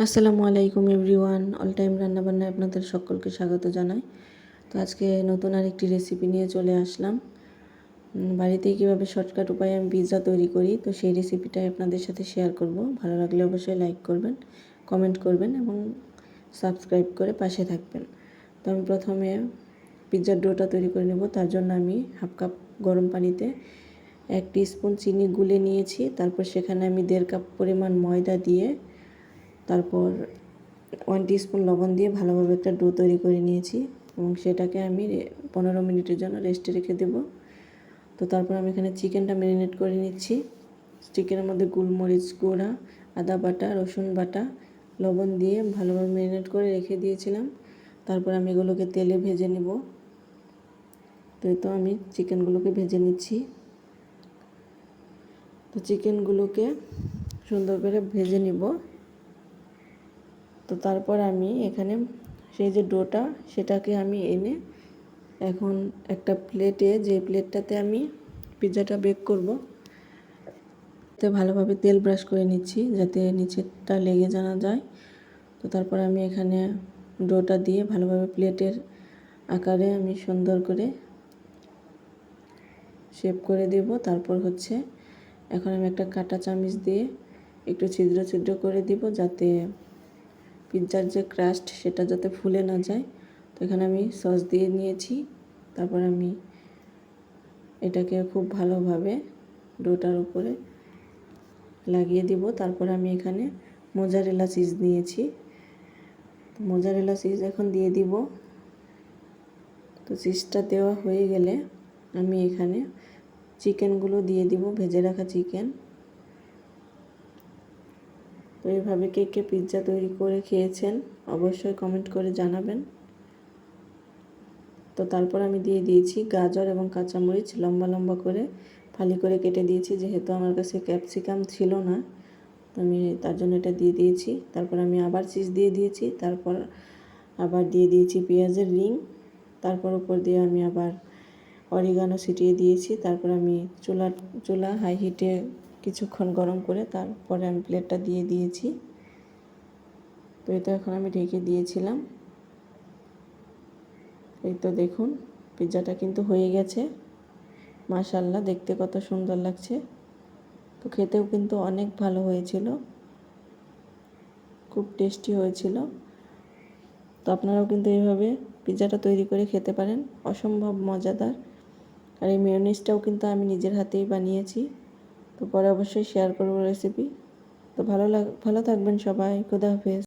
আসসালামু আলাইকুম everyone. All time রান্নাবান্নায় আপনাদের সকলকে স্বাগত জানাই। তো আজকে নতুন আরেকটি রেসিপি নিয়ে চলে আসলাম। বাড়িতেই কীভাবে শর্টকাট উপায়ে আমি পিৎজা তৈরি করি, তো সেই রেসিপিটাই আপনাদের সাথে শেয়ার করব। ভালো লাগলে অবশ্যই লাইক করবেন, কমেন্ট করবেন এবং সাবস্ক্রাইব করে পাশে থাকবেন। তো আমি প্রথমে পিৎজার ডোটা তৈরি করে নেব। তার জন্য আমি হাফ কাপ গরম পানিতে 1 টিস্পুন চিনি গুলে নিয়েছি। তারপর সেখানে আমি 1.5 কাপ পরিমাণ ময়দা দিয়ে তারপর 1 টিস্পুন লবণ দিয়ে ভালোভাবে একটা ডো তৈরি করে নিয়েছি এবং সেটাকে আমি 15 মিনিটের জন্য রেস্টে রেখে দেব। তো তারপর আমি এখানে চিকেনটা ম্যারিনেট করে নিচ্ছি। চিকেনের মধ্যে গোলমরিচ গুঁড়া, আদা বাটা, রসুন বাটা, লবণ দিয়ে ভালোভাবে ম্যারিনেট করে রেখে দিয়েছিলাম। তারপর আমি এগুলোকে তেলে ভেজে নেব। তো আমি চিকেনগুলোকে ভেজে নিচ্ছি। তো চিকেনগুলোকে সুন্দর করে ভেজে নিব। তো তারপর আমি এখানে সেই যে ডোটা সেটাকে আমি এনে এখন একটা প্লেটে, যে প্লেটটাতে আমি পিৎজাটা বেক করব, তাতে ভালোভাবে তেল ব্রাশ করে নিচ্ছি যাতে নিচেরটা লেগে না যায়। তো তারপর আমি এখানে ডোটা দিয়ে ভালোভাবে প্লেটের আকারে আমি সুন্দর করে শেপ করে দেব। তারপর এখন আমি একটা কাঁটা চামচ দিয়ে একটু ছিদ্র ছিদ্র করে দিব যাতে পিৎজার যে ক্রাস্ট সেটা যাতে ফুলে না যায়। তো এখানে আমি সস দিয়ে নিয়েছি। তারপর আমি এটাকে খুব ভালোভাবে ডোটার উপরে লাগিয়ে দিব। তারপর আমি এখানে মোজারেলা চিজ নিয়েছি। মোজারেলা চিজ এখন দিয়ে দিব। তো চিজটা দেওয়া হয়ে গেলে আমি এখানে চিকেনগুলো দিয়ে দিব, ভেজে রাখা চিকেন। তো এইভাবে কে কে পিৎজা তৈরি করে খেয়েছেন অবশ্যই কমেন্ট করে জানাবেন। তো তারপর আমি দিয়ে দিয়েছি গাজর এবং কাঁচামরিচ লম্বা লম্বা করে ফালি করে কেটে দিয়েছি, যেহেতু আমার কাছে ক্যাপসিকাম ছিল না তো আমি তার জন্য এটা দিয়ে দিয়েছি। তারপর আমি আবার চিজ দিয়ে দিয়েছি। তারপর আবার দিয়ে দিয়েছি পেঁয়াজের রিং। তারপর উপর দিয়ে আমি আবার অরিগানো ছিটিয়ে দিয়েছি। তারপর আমি চুলা হাই হিটে কিছুক্ষণ গরম করে তারপরে আমি প্লেটটা দিয়ে দিয়েছি। তো এটা এখন আমি ঢেকে দিয়েছিলাম। এই তো দেখুন পিৎজাটা কিন্তু হয়ে গেছে। মাশাআল্লাহ, দেখতে কত সুন্দর লাগছে। তো খেতেও কিন্তু অনেক ভালো হয়েছিল, খুব টেস্টি হয়েছিল। তো আপনারাও কিন্তু এইভাবে পিৎজাটা তৈরি করে খেতে পারেন, অসম্ভব মজাদার। আর এই মেয়োনিজটাও কিন্তু আমি নিজের হাতেই বানিয়েছি। তো পরে অবশ্যই শেয়ার করব রেসিপি। তো ভালো থাকবেন সবাই। খোদা হাফেজ।